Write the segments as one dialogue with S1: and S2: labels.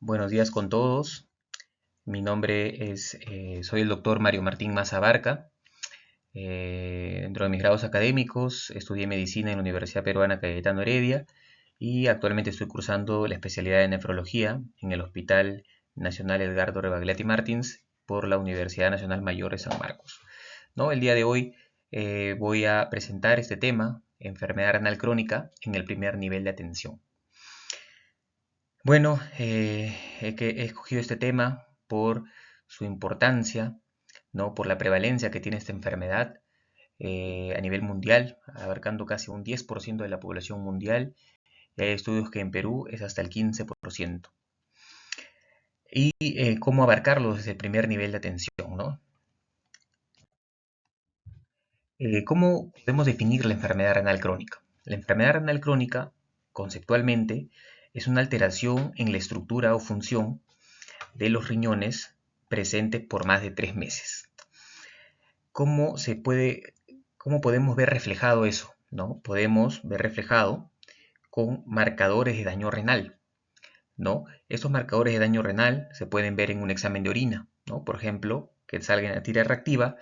S1: Buenos días con todos. Mi nombre es, soy el doctor Mario Martín Maza Barca. Dentro de mis grados académicos estudié medicina en la Universidad Peruana Cayetano Heredia y actualmente estoy cursando la especialidad de nefrología en el Hospital Nacional Edgardo Rebagliati Martins por la Universidad Nacional Mayor de San Marcos. ¿No? El día de hoy voy a presentar este tema, enfermedad renal crónica, en el primer nivel de atención. Bueno, he escogido este tema por su importancia, ¿no? Por la prevalencia que tiene esta enfermedad a nivel mundial, abarcando casi un 10% de la población mundial. Y hay estudios que en Perú es hasta el 15%. Y cómo abarcarlo desde el primer nivel de atención, ¿no? ¿Cómo podemos definir la enfermedad renal crónica? La enfermedad renal crónica, conceptualmente, es una alteración en la estructura o función de los riñones presente por más de 3 meses. ¿Cómo cómo podemos ver reflejado eso? ¿No? Podemos ver reflejado con marcadores de daño renal, ¿no? Estos marcadores de daño renal se pueden ver en un examen de orina, ¿no? Por ejemplo, que salga en la tira reactiva,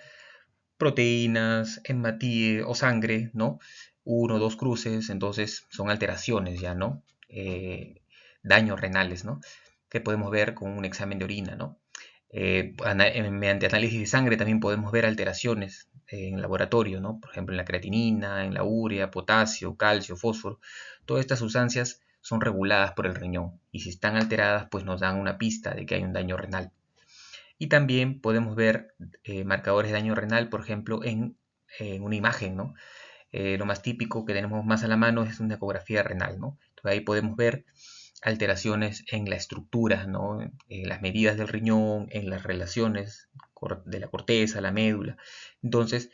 S1: proteínas, hematíe o sangre, ¿no? Uno o dos cruces, entonces son alteraciones ya, ¿no? Daños renales, ¿no? Que podemos ver con un examen de orina, ¿no? Mediante análisis de sangre también podemos ver alteraciones en laboratorio, ¿no? Por ejemplo, en la creatinina, en la urea, potasio, calcio, fósforo. Todas estas sustancias son reguladas por el riñón y si están alteradas, pues nos dan una pista de que hay un daño renal. Y también podemos ver marcadores de daño renal, por ejemplo, en una imagen, ¿no? Lo más típico que tenemos más a la mano es una ecografía renal, ¿no? Entonces ahí podemos ver alteraciones en la estructura, ¿no? En las medidas del riñón, en las relaciones de la corteza, la médula. Entonces,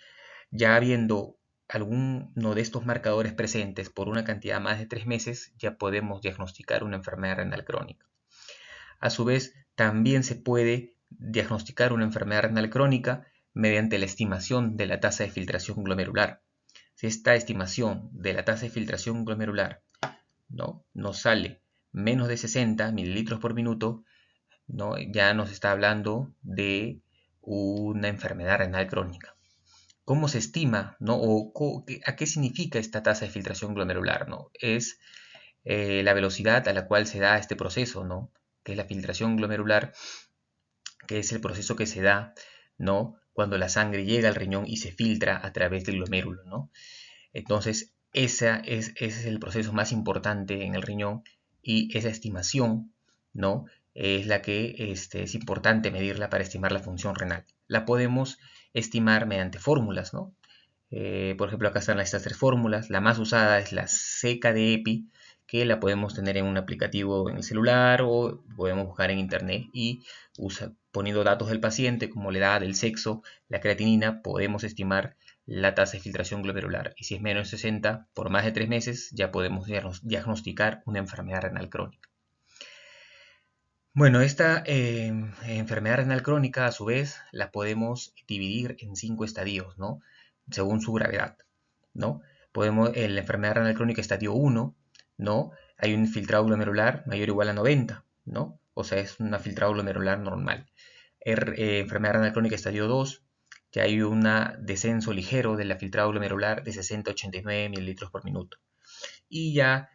S1: ya habiendo alguno de estos marcadores presentes por una cantidad más de 3 meses, ya podemos diagnosticar una enfermedad renal crónica. A su vez, también se puede diagnosticar una enfermedad renal crónica mediante la estimación de la tasa de filtración glomerular. Si esta estimación de la tasa de filtración glomerular, ¿no?, nos sale menos de 60 mililitros por minuto, ¿no?, ya nos está hablando de una enfermedad renal crónica. ¿Cómo se estima, ¿no?, o a qué significa esta tasa de filtración glomerular, ¿no? Es la velocidad a la cual se da este proceso, ¿no?, que es la filtración glomerular, que es el proceso que se da, ¿no?, cuando la sangre llega al riñón y se filtra a través del glomérulo, ¿no? Entonces, ese es el proceso más importante en el riñón y esa estimación, ¿no?, es la que es importante medirla para estimar la función renal. La podemos estimar mediante fórmulas, ¿no? Por ejemplo, acá están estas 3 fórmulas. La más usada es la CKD-EPI, que la podemos tener en un aplicativo en el celular o podemos buscar en internet y poniendo datos del paciente como la edad, el sexo, la creatinina, podemos estimar la tasa de filtración glomerular. Y si es menos de 60 por más de 3 meses, ya podemos diagnosticar una enfermedad renal crónica. Bueno, esta enfermedad renal crónica, a su vez, la podemos dividir en 5 estadios, ¿no?, según su gravedad, ¿no? En la enfermedad renal crónica estadio 1, ¿no?, hay un filtrado glomerular mayor o igual a 90, ¿no? O sea, es un filtrado glomerular normal. Enfermedad renal crónica estadio 2, ya hay un descenso ligero del filtrado glomerular de 60 a 89 mililitros por minuto. Y ya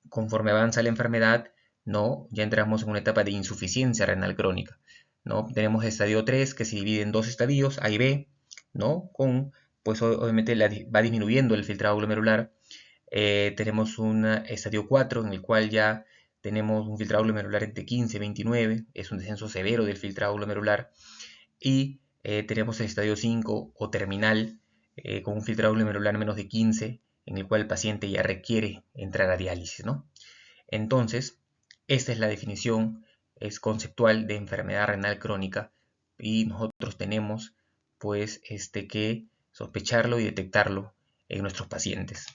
S1: conforme avanza la enfermedad, ¿no?, ya entramos en una etapa de insuficiencia renal crónica, ¿no? Tenemos estadio 3 que se divide en 2 estadios, A y B, ¿no? Pues obviamente va disminuyendo el filtrado glomerular. Tenemos un estadio 4 en el cual ya tenemos un filtrado glomerular entre 15 y 29, es un descenso severo del filtrado glomerular. Y tenemos el estadio 5 o terminal, con un filtrado glomerular menos de 15, en el cual el paciente ya requiere entrar a diálisis, ¿no? Entonces, esta es la definición conceptual de enfermedad renal crónica y nosotros tenemos pues que sospecharlo y detectarlo en nuestros pacientes.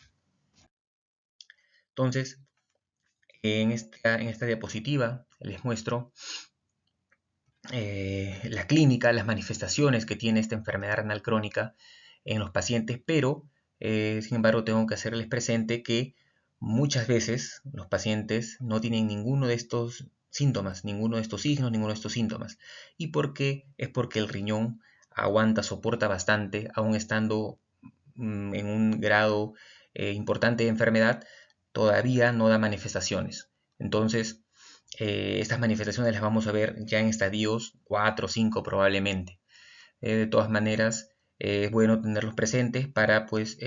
S1: Entonces, en esta diapositiva les muestro la clínica, las manifestaciones que tiene esta enfermedad renal crónica en los pacientes, pero sin embargo tengo que hacerles presente que muchas veces los pacientes no tienen ninguno de estos síntomas, ninguno de estos signos, ninguno de estos síntomas. ¿Y por qué? Es porque el riñón aguanta, soporta bastante, aún estando en un grado importante de enfermedad, todavía no da manifestaciones. Entonces, estas manifestaciones las vamos a ver ya en estadios 4 o 5 probablemente. De todas maneras, es bueno tenerlos presentes para pues,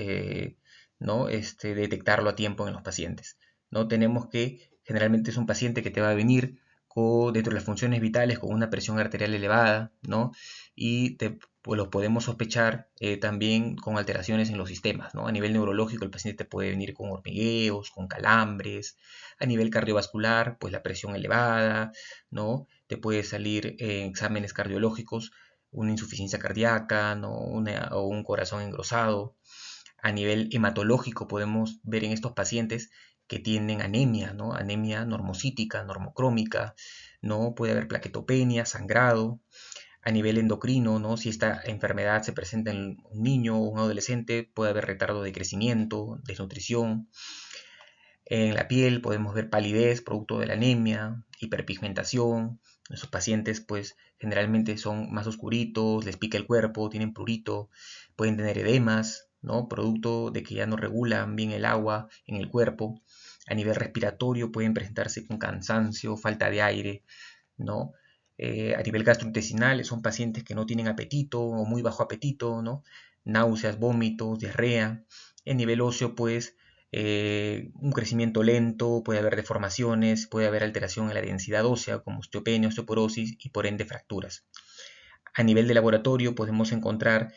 S1: ¿no? Detectarlo a tiempo en los pacientes. ¿No? Tenemos que, generalmente es un paciente que te va a venir dentro de las funciones vitales con una presión arterial elevada, ¿no? Y pues, lo podemos sospechar también con alteraciones en los sistemas, ¿no? A nivel neurológico, el paciente puede venir con hormigueos, con calambres. A nivel cardiovascular, pues la presión elevada, ¿no? Te puede salir exámenes cardiológicos una insuficiencia cardíaca, ¿no? O un corazón engrosado. A nivel hematológico podemos ver en estos pacientes que tienen anemia, ¿no? Anemia normocítica, normocrómica, ¿no? Puede haber plaquetopenia, sangrado. A nivel endocrino, ¿no? Si esta enfermedad se presenta en un niño o un adolescente, puede haber retardo de crecimiento, desnutrición. En la piel podemos ver palidez producto de la anemia, hiperpigmentación. Nuestros pacientes pues generalmente son más oscuritos, les pica el cuerpo, tienen prurito, pueden tener edemas, ¿no? Producto de que ya no regulan bien el agua en el cuerpo. A nivel respiratorio pueden presentarse con cansancio, falta de aire, ¿no? A nivel gastrointestinal son pacientes que no tienen apetito o muy bajo apetito, ¿no? Náuseas, vómitos, diarrea. En nivel óseo, pues, un crecimiento lento, puede haber deformaciones, puede haber alteración en la densidad ósea, como osteopenia, osteoporosis y por ende fracturas. A nivel de laboratorio podemos encontrar,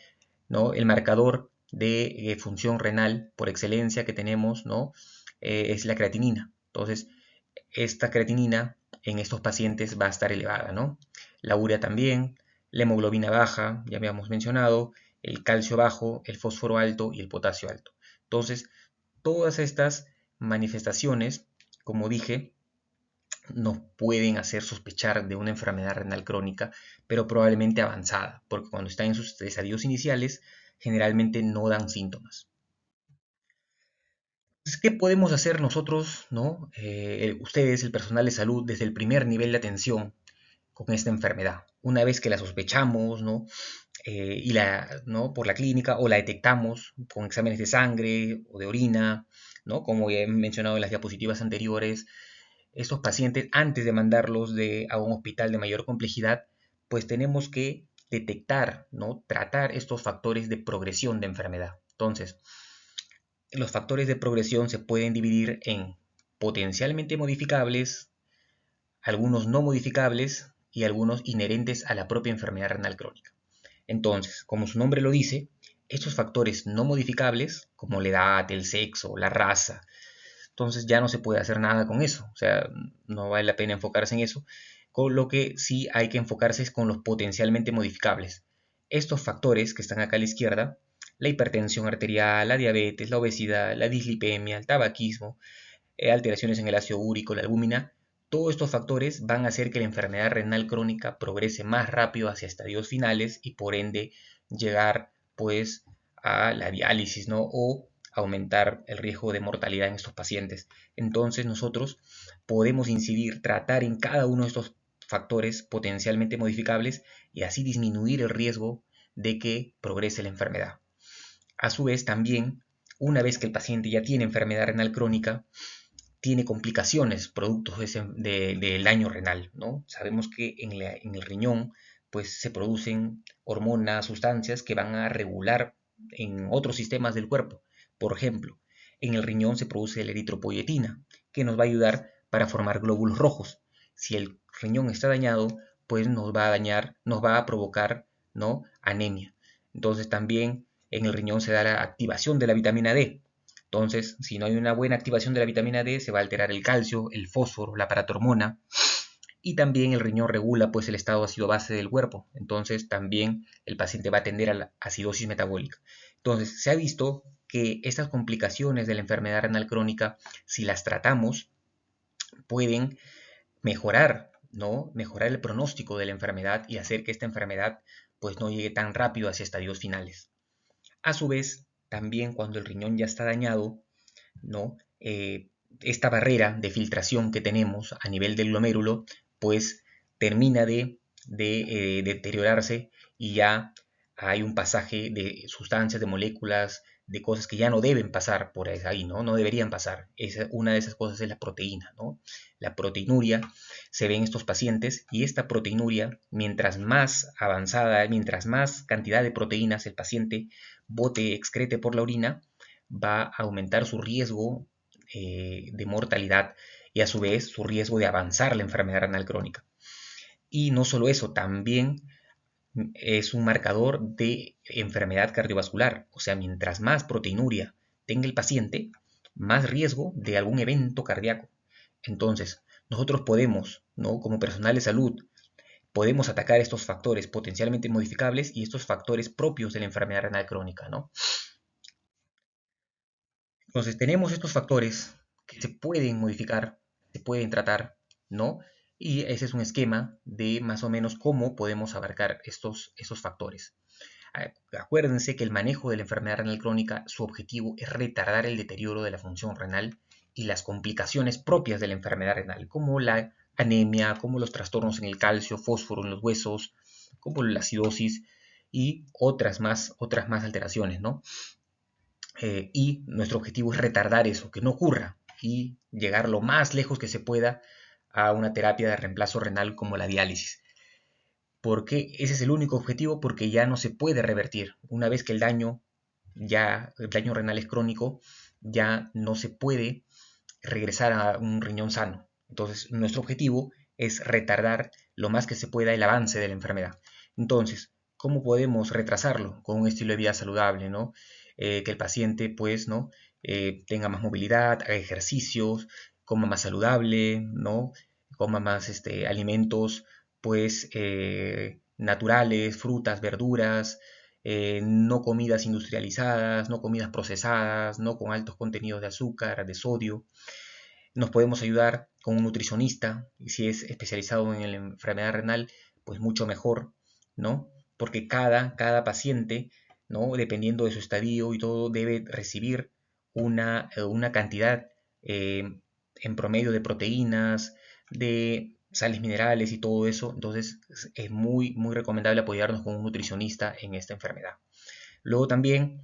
S1: ¿no? El marcador de función renal por excelencia que tenemos, ¿no? Es la creatinina. Entonces, esta creatinina en estos pacientes va a estar elevada, ¿no? La urea también, la hemoglobina baja, ya habíamos mencionado, el calcio bajo, el fósforo alto y el potasio alto. Entonces, todas estas manifestaciones, como dije, nos pueden hacer sospechar de una enfermedad renal crónica, pero probablemente avanzada, porque cuando están en sus estadios iniciales, generalmente no dan síntomas. Entonces, ¿qué podemos hacer nosotros, ¿no? Ustedes, el personal de salud, desde el primer nivel de atención con esta enfermedad? Una vez que la sospechamos, ¿no? ¿No? Por la clínica o la detectamos con exámenes de sangre o de orina, ¿no? Como ya he mencionado en las diapositivas anteriores, estos pacientes, antes de mandarlos a un hospital de mayor complejidad, pues tenemos que detectar, ¿no? Tratar estos factores de progresión de enfermedad. Entonces, los factores de progresión se pueden dividir en potencialmente modificables, algunos no modificables y algunos inherentes a la propia enfermedad renal crónica. Entonces, como su nombre lo dice, estos factores no modificables, como la edad, el sexo, la raza, entonces ya no se puede hacer nada con eso, o sea, no vale la pena enfocarse en eso, con lo que sí hay que enfocarse es con los potencialmente modificables. Estos factores que están acá a la izquierda, la hipertensión arterial, la diabetes, la obesidad, la dislipemia, el tabaquismo, alteraciones en el ácido úrico, la albúmina, todos estos factores van a hacer que la enfermedad renal crónica progrese más rápido hacia estadios finales y por ende llegar pues a la diálisis, ¿no? O aumentar el riesgo de mortalidad en estos pacientes. Entonces nosotros podemos incidir, tratar en cada uno de estos factores potencialmente modificables y así disminuir el riesgo de que progrese la enfermedad. A su vez también, una vez que el paciente ya tiene enfermedad renal crónica, tiene complicaciones producto del daño renal, ¿no? Sabemos que en el riñón pues se producen hormonas, sustancias que van a regular en otros sistemas del cuerpo. Por ejemplo, en el riñón se produce la eritropoyetina, que nos va a ayudar para formar glóbulos rojos. Si el riñón está dañado, pues nos va a dañar, nos va a provocar, ¿no? Anemia. Entonces también en el riñón se da la activación de la vitamina D. Entonces, si no hay una buena activación de la vitamina D, se va a alterar el calcio, el fósforo, la paratormona, y también el riñón regula pues el estado ácido base del cuerpo. Entonces, también el paciente va a tender a la acidosis metabólica. Entonces, se ha visto que estas complicaciones de la enfermedad renal crónica, si las tratamos, pueden mejorar, ¿no? Mejorar el pronóstico de la enfermedad y hacer que esta enfermedad pues no llegue tan rápido hacia estadios finales. A su vez, también cuando el riñón ya está dañado, ¿no? esta barrera de filtración que tenemos a nivel del glomérulo, pues termina de deteriorarse y ya hay un pasaje de sustancias, de moléculas, de cosas que ya no deben pasar por ahí, ¿no? No deberían pasar. Una de esas cosas es la proteína, ¿no? La proteinuria se ve en estos pacientes y esta proteinuria, mientras más avanzada, mientras más cantidad de proteínas el paciente bote, excrete por la orina, va a aumentar su riesgo de mortalidad y a su vez su riesgo de avanzar la enfermedad renal crónica. Y no solo eso, también es un marcador de enfermedad cardiovascular. O sea, mientras más proteinuria tenga el paciente, más riesgo de algún evento cardíaco. Entonces, nosotros podemos, ¿no? Como personal de salud, podemos atacar estos factores potencialmente modificables y estos factores propios de la enfermedad renal crónica, ¿no? Entonces, tenemos estos factores que se pueden modificar, se pueden tratar, ¿no? Y ese es un esquema de más o menos cómo podemos abarcar esos factores. Acuérdense que el manejo de la enfermedad renal crónica, su objetivo es retardar el deterioro de la función renal y las complicaciones propias de la enfermedad renal, como la anemia, como los trastornos en el calcio, fósforo en los huesos, como la acidosis y otras más alteraciones, ¿no? Y nuestro objetivo es retardar eso, que no ocurra y llegar lo más lejos que se pueda a una terapia de reemplazo renal como la diálisis. Porque ese es el único objetivo, porque ya no se puede revertir. Una vez que el daño renal es crónico, ya no se puede regresar a un riñón sano. Entonces, nuestro objetivo es retardar lo más que se pueda el avance de la enfermedad. Entonces, ¿cómo podemos retrasarlo? Con un estilo de vida saludable, ¿no? Que el paciente, pues, ¿no? Tenga más movilidad, haga ejercicios, coma más saludable, ¿no? Coma más alimentos, pues, naturales, frutas, verduras, no comidas industrializadas, no comidas procesadas, no con altos contenidos de azúcar, de sodio. Nos podemos ayudar con un nutricionista, y si es especializado en la enfermedad renal, pues mucho mejor, ¿no? Porque cada paciente, ¿no? Dependiendo de su estadio y todo, debe recibir una cantidad en promedio de proteínas, de sales minerales y todo eso. Entonces es muy recomendable apoyarnos con un nutricionista en esta enfermedad. Luego también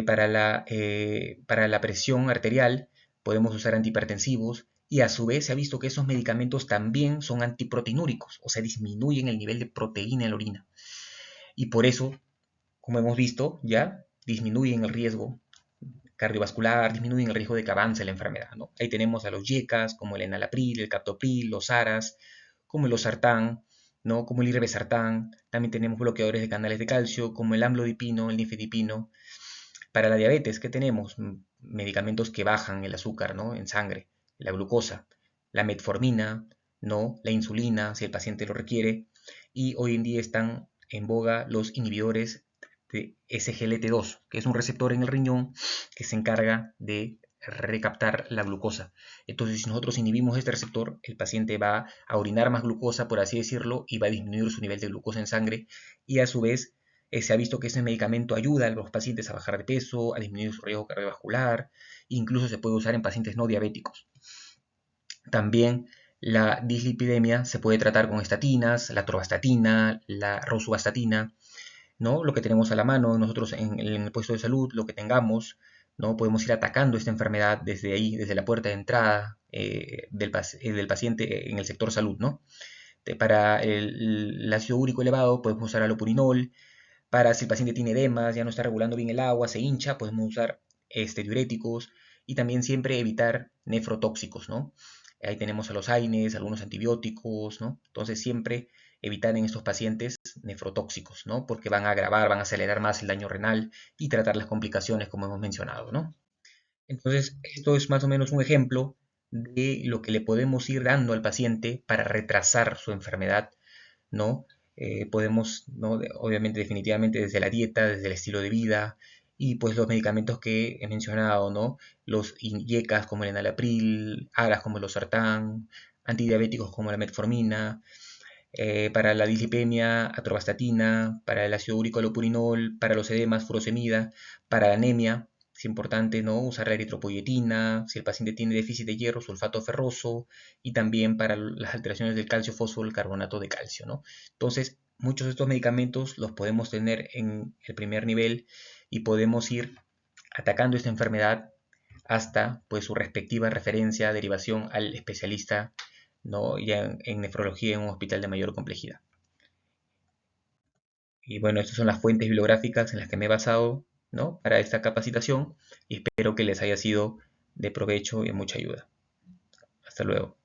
S1: para la presión arterial podemos usar antihipertensivos y a su vez se ha visto que esos medicamentos también son antiproteinúricos, o sea, disminuyen el nivel de proteína en la orina. Y por eso, como hemos visto, ya disminuyen el riesgo cardiovascular, disminuyen el riesgo de que avance la enfermedad, ¿no? Ahí tenemos a los YECAs, como el enalapril, el captopril, los ARAs, como el losartán, ¿no? Como el irbesartán. También tenemos bloqueadores de canales de calcio, como el amlodipino, el nifedipino. Para la diabetes, ¿qué tenemos? Medicamentos que bajan el azúcar, ¿no? En sangre, la glucosa, la metformina, ¿no? La insulina, si el paciente lo requiere. Y hoy en día están en boga los inhibidores de SGLT2, que es un receptor en el riñón que se encarga de recaptar la glucosa. Entonces, si nosotros inhibimos este receptor, el paciente va a orinar más glucosa, por así decirlo, y va a disminuir su nivel de glucosa en sangre y a su vez se ha visto que ese medicamento ayuda a los pacientes a bajar de peso, a disminuir su riesgo cardiovascular, incluso se puede usar en pacientes no diabéticos. También la dislipidemia se puede tratar con estatinas, la atorvastatina, la rosuvastatina, ¿no? Lo que tenemos a la mano nosotros en el puesto de salud, lo que tengamos, ¿no? Podemos ir atacando esta enfermedad desde ahí, desde la puerta de entrada del paciente en el sector salud, ¿no? Para el ácido úrico elevado podemos usar alopurinol. Para si el paciente tiene edemas, ya no está regulando bien el agua, se hincha, podemos usar diuréticos y también siempre evitar nefrotóxicos, ¿no? Ahí tenemos a los AINES, algunos antibióticos, ¿no? Entonces siempre evitar en estos pacientes nefrotóxicos, ¿no? Porque van a agravar, van a acelerar más el daño renal y tratar las complicaciones como hemos mencionado, ¿no? Entonces, esto es más o menos un ejemplo de lo que le podemos ir dando al paciente para retrasar su enfermedad, ¿no? Podemos, ¿no? Obviamente, definitivamente desde la dieta, desde el estilo de vida y pues los medicamentos que he mencionado, ¿no? Los INYECAs como el enalapril, ARAs como el losartán, antidiabéticos como la metformina, para la dislipemia, atorvastatina, para el ácido úrico alopurinol, para los edemas, furosemida, para la anemia, es importante, ¿no?, usar la eritropoyetina, si el paciente tiene déficit de hierro, sulfato ferroso, y también para las alteraciones del calcio, fósforo, el carbonato de calcio, ¿no? Entonces, muchos de estos medicamentos los podemos tener en el primer nivel y podemos ir atacando esta enfermedad hasta pues su respectiva referencia, derivación al especialista, ¿no?, ya en nefrología en un hospital de mayor complejidad. Y bueno, estas son las fuentes bibliográficas en las que me he basado, ¿no?, para esta capacitación, y espero que les haya sido de provecho y de mucha ayuda. Hasta luego.